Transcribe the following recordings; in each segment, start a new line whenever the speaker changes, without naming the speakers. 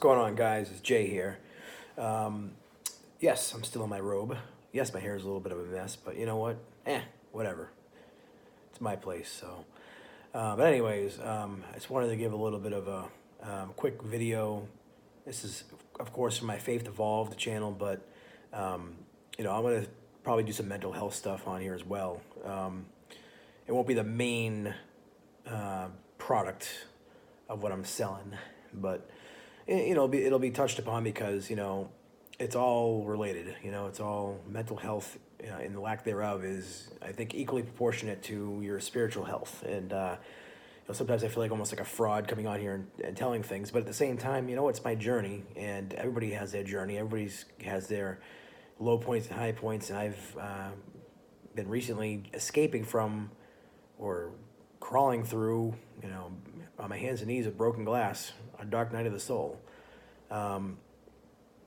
going on, guys? It's Jay here. Um, yes, I'm still in my robe. Yes, my hair is a little bit of a mess, but you know what? Whatever. It's my place. But anyways, I just wanted to give a little bit of a quick video. This is, of course, from my Faith Evolved channel, but um, I'm gonna probably do some mental health stuff on here as well. It won't be the main uh, product of what I'm selling, but it'll be touched upon because it's all related. It's all mental health, and the lack thereof is, I think, equally proportionate to your spiritual health. And sometimes I feel like almost like a fraud coming on here and telling things, but at the same time, it's my journey, and everybody has their journey. Everybody has their low points and high points, and I've been recently escaping from or crawling through, on my hands and knees of broken glass, a dark night of the soul. Um,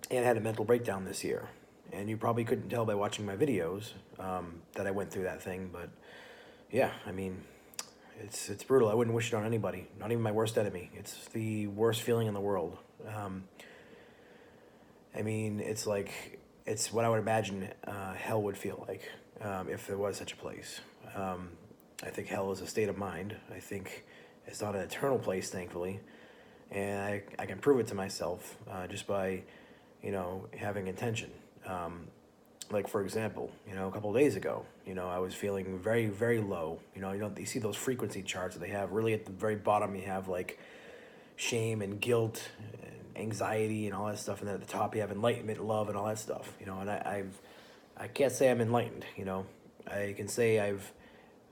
and I had a mental breakdown this year. And you probably couldn't tell by watching my videos that I went through that thing. But yeah, I mean, it's brutal. I wouldn't wish it on anybody, not even my worst enemy. It's the worst feeling in the world. I mean, it's what I would imagine hell would feel like if there was such a place. I think hell is a state of mind. I think it's not an eternal place, thankfully, and I can prove it to myself just by, having intention. Like, for example, a couple of days ago, I was feeling very, very low. You see those frequency charts that they have. Really, at the very bottom, you have like shame and guilt and anxiety and all that stuff, and then at the top, you have enlightenment, love, and all that stuff. And I can't say I'm enlightened. I can say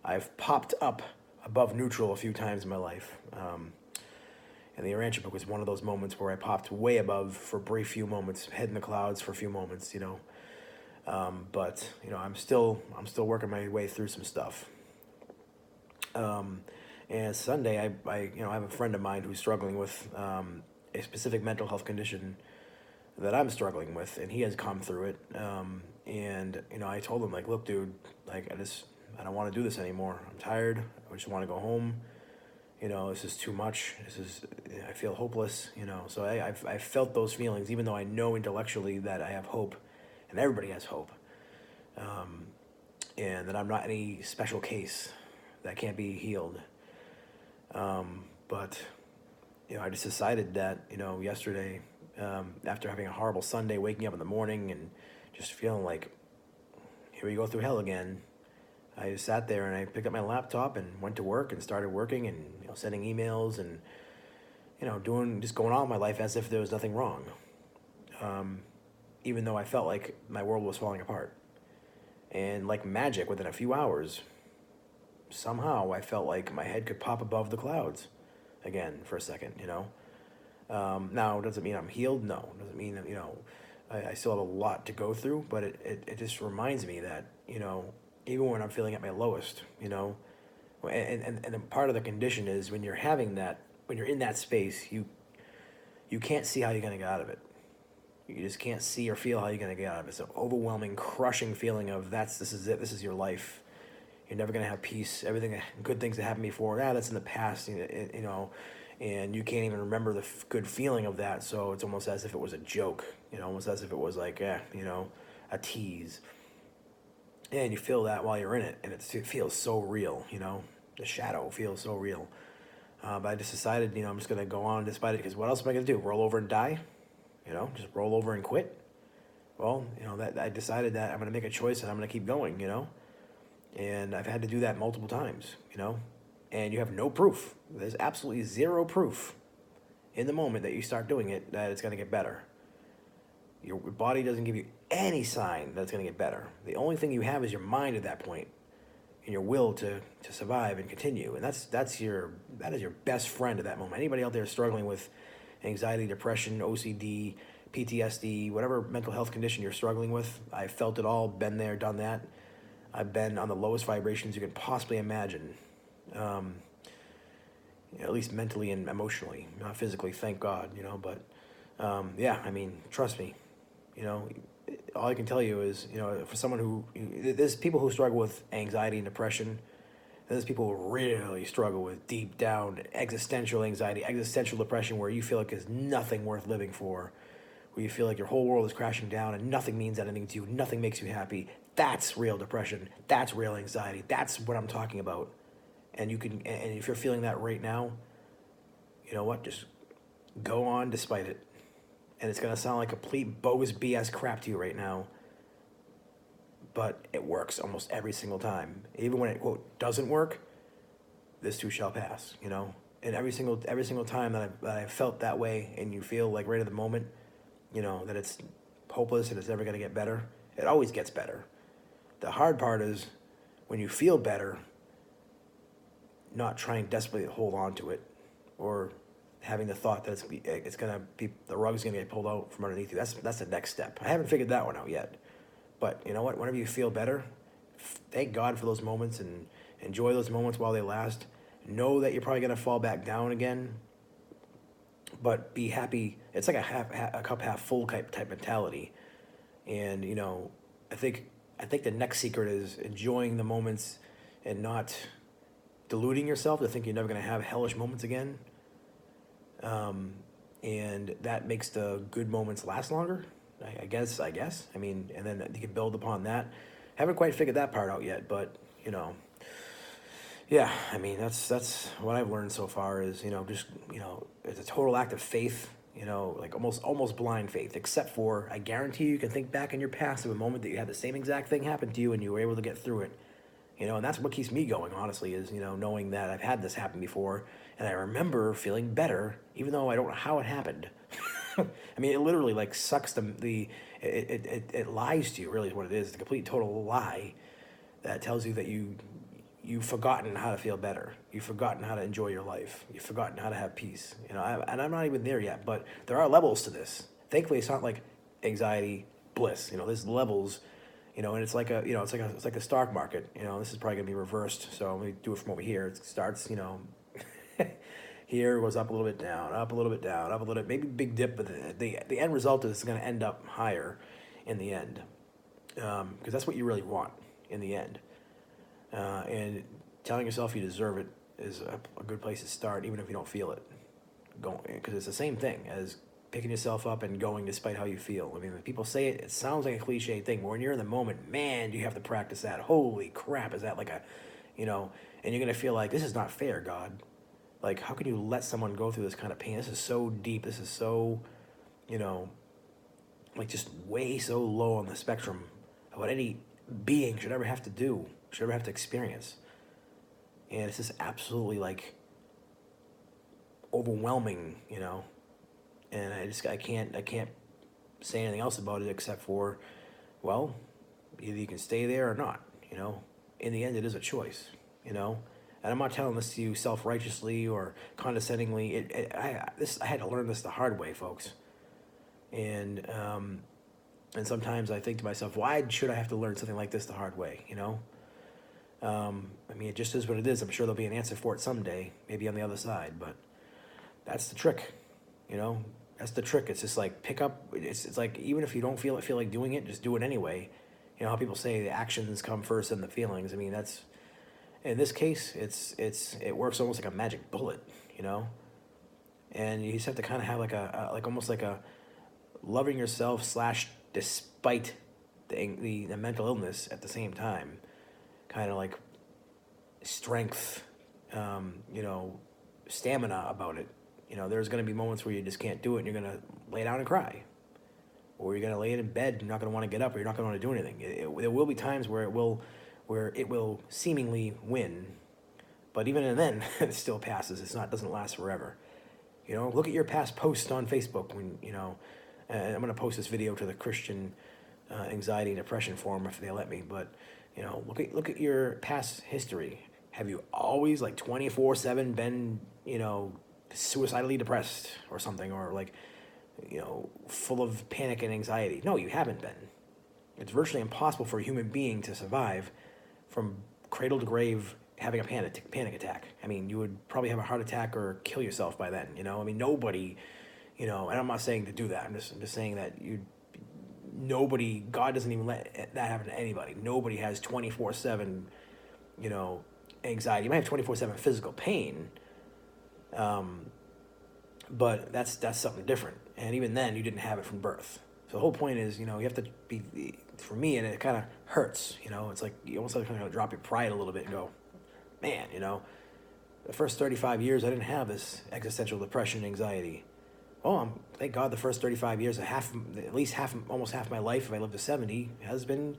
I've popped up above neutral a few times in my life. And the Urantia book was one of those moments where I popped way above for a brief few moments, head in the clouds for a few moments, But I'm still working my way through some stuff. And Sunday, I have a friend of mine who's struggling with a specific mental health condition that I'm struggling with, and he has come through it. And I told him, like, look, dude, like, I don't want to do this anymore. I'm tired. I just want to go home. This is too much. I feel hopeless. So I've felt those feelings, even though I know intellectually that I have hope, and everybody has hope, and that I'm not any special case that can't be healed. But I just decided that yesterday, after having a horrible Sunday, waking up in the morning and just feeling like, here we go through hell again. I just sat there and I picked up my laptop and went to work and started working and sending emails and going on with my life as if there was nothing wrong. Even though I felt like my world was falling apart, and like magic, within a few hours, somehow I felt like my head could pop above the clouds again for a second. Now, does it mean I'm healed? No. Does it mean that I still have a lot to go through? But it just reminds me that even when I'm feeling at my lowest, and part of the condition is when you're in that space, you can't see how you're gonna get out of it. You just can't see or feel how you're gonna get out of it. It's an overwhelming, crushing feeling of this is it. This is your life. You're never gonna have peace. Everything, good things that happened before, that's in the past. And you can't even remember the good feeling of that. So it's almost as if it was a joke. Almost as if it was like a tease. And you feel that while you're in it, and it feels so real, The shadow feels so real. But I just decided, I'm just going to go on despite it, because what else am I going to do? Roll over and die? Just roll over and quit? Well, that I decided that I'm going to make a choice and I'm going to keep going, And I've had to do that multiple times, And you have no proof. There's absolutely zero proof in the moment that you start doing it that it's going to get better. Your body doesn't give you any sign that it's going to get better. The only thing you have is your mind at that point, and your will to survive and continue. And that is your best friend at that moment. Anybody out there struggling with anxiety, depression, OCD, PTSD, whatever mental health condition you're struggling with, I've felt it all, been there, done that. I've been on the lowest vibrations you can possibly imagine, at least mentally and emotionally, not physically, thank God, But yeah, I mean, trust me. All I can tell you is, for someone there's people who struggle with anxiety and depression Then there's people who really struggle with deep down existential anxiety, existential depression, where you feel like there's nothing worth living for, where you feel like your whole world is crashing down and nothing means anything to you, nothing makes you happy. That's real depression. That's real anxiety. That's what I'm talking about. And if you're feeling that right now, you know what? Just go on despite it. And it's gonna sound like complete bogus BS crap to you right now, but it works almost every single time. Even when it quote doesn't work, this too shall pass. And every single time that I've felt that way, and you feel like right at the moment, that it's hopeless and it's never gonna get better. It always gets better. The hard part is when you feel better, not trying desperately to hold on to it, or having the thought that it's gonna be the rug's gonna get pulled out from underneath you. That's the next step. I haven't figured that one out yet, but you know what? Whenever you feel better, thank God for those moments and enjoy those moments while they last. Know that you're probably gonna fall back down again, but be happy. It's like a cup half full type mentality, and I think the next secret is enjoying the moments and not deluding yourself to think you're never gonna have hellish moments again. And that makes the good moments last longer. I guess. I mean, and then you can build upon that. Haven't quite figured that part out yet, but yeah. I mean, that's what I've learned so far is just it's a total act of faith. Like almost blind faith, except for I guarantee you can think back in your past of a moment that you had the same exact thing happen to you and you were able to get through it. And that's what keeps me going, honestly, is, knowing that I've had this happen before, and I remember feeling better, even though I don't know how it happened. I mean, it literally, like, sucks it lies to you, really, is what it is. It's a complete, total lie that tells you that you've forgotten how to feel better. You've forgotten how to enjoy your life. You've forgotten how to have peace. And I'm not even there yet, but there are levels to this. Thankfully, it's not like anxiety, bliss. There's levels. And it's like it's like the stock market. This is probably gonna be reversed. So let me do it from over here. It starts, here, goes up a little bit down, up a little bit down, up a little bit, maybe big dip, but the end result is it's gonna end up higher in the end, because that's what you really want in the end. And telling yourself you deserve it is a good place to start, even if you don't feel it. Because it's the same thing as picking yourself up and going despite how you feel. I mean, when people say it, it sounds like a cliche thing, but when you're in the moment, man, do you have to practice that. Holy crap, is that like and you're going to feel like, this is not fair, God. Like, how can you let someone go through this kind of pain? This is so deep. This is so, like just way so low on the spectrum of what any being should ever have to do, should ever have to experience. And it's just absolutely like overwhelming, and I can't say anything else about it except for, well, either you can stay there or not. In the end, it is a choice. And I'm not telling this to you self-righteously or condescendingly. I had to learn this the hard way, folks. And sometimes I think to myself, why should I have to learn something like this the hard way? I mean, it just is what it is. I'm sure there'll be an answer for it someday, maybe on the other side. But that's the trick. That's the trick. It's just like pick up. It's like even if you don't feel like doing it, just do it anyway. How people say the actions come first and the feelings. I mean, that's in this case, it works almost like a magic bullet. And you just have to kind of have like almost like a loving yourself / despite the mental illness at the same time, kind of like strength, stamina about it. There's going to be moments where you just can't do it and you're going to lay down and cry. Or you're going to lay in bed and you're not going to want to get up or you're not going to want to do anything. There will be times where it will seemingly win. But even then, it still passes. Doesn't last forever. Look at your past posts on Facebook when, and I'm going to post this video to the Christian anxiety and depression forum if they let me. But, look at your past history. Have you always like 24/7 been, suicidally depressed or something, or like, full of panic and anxiety? No, you haven't been. It's virtually impossible for a human being to survive from cradle to grave having a panic attack. I mean, you would probably have a heart attack or kill yourself by then. I mean, nobody, and I'm not saying to do that. I'm just saying that God doesn't even let that happen to anybody. Nobody has 24/7, anxiety. You might have 24/7 physical pain, but that's something different. And even then, you didn't have it from birth. So the whole point is, you have to be, for me, and it kind of hurts, it's like you almost have to kind of drop your pride a little bit and go, man, the first 35 years I didn't have this existential depression and anxiety. Oh, thank God the first 35 years, at least almost half my life, if I live to 70, has been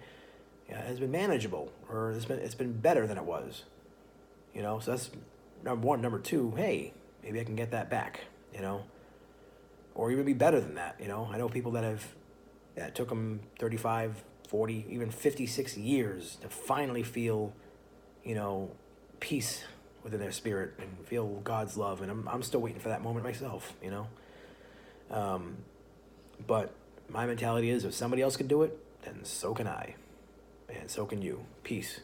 manageable, or it's been better than it was. So that's number one. Number two, hey, maybe I can get that back, or even be better than that. I know people that took them 35, 40, even 50, 60 years to finally feel, peace within their spirit and feel God's love. And I'm still waiting for that moment myself, But my mentality is, if somebody else can do it, then so can I. And so can you. Peace.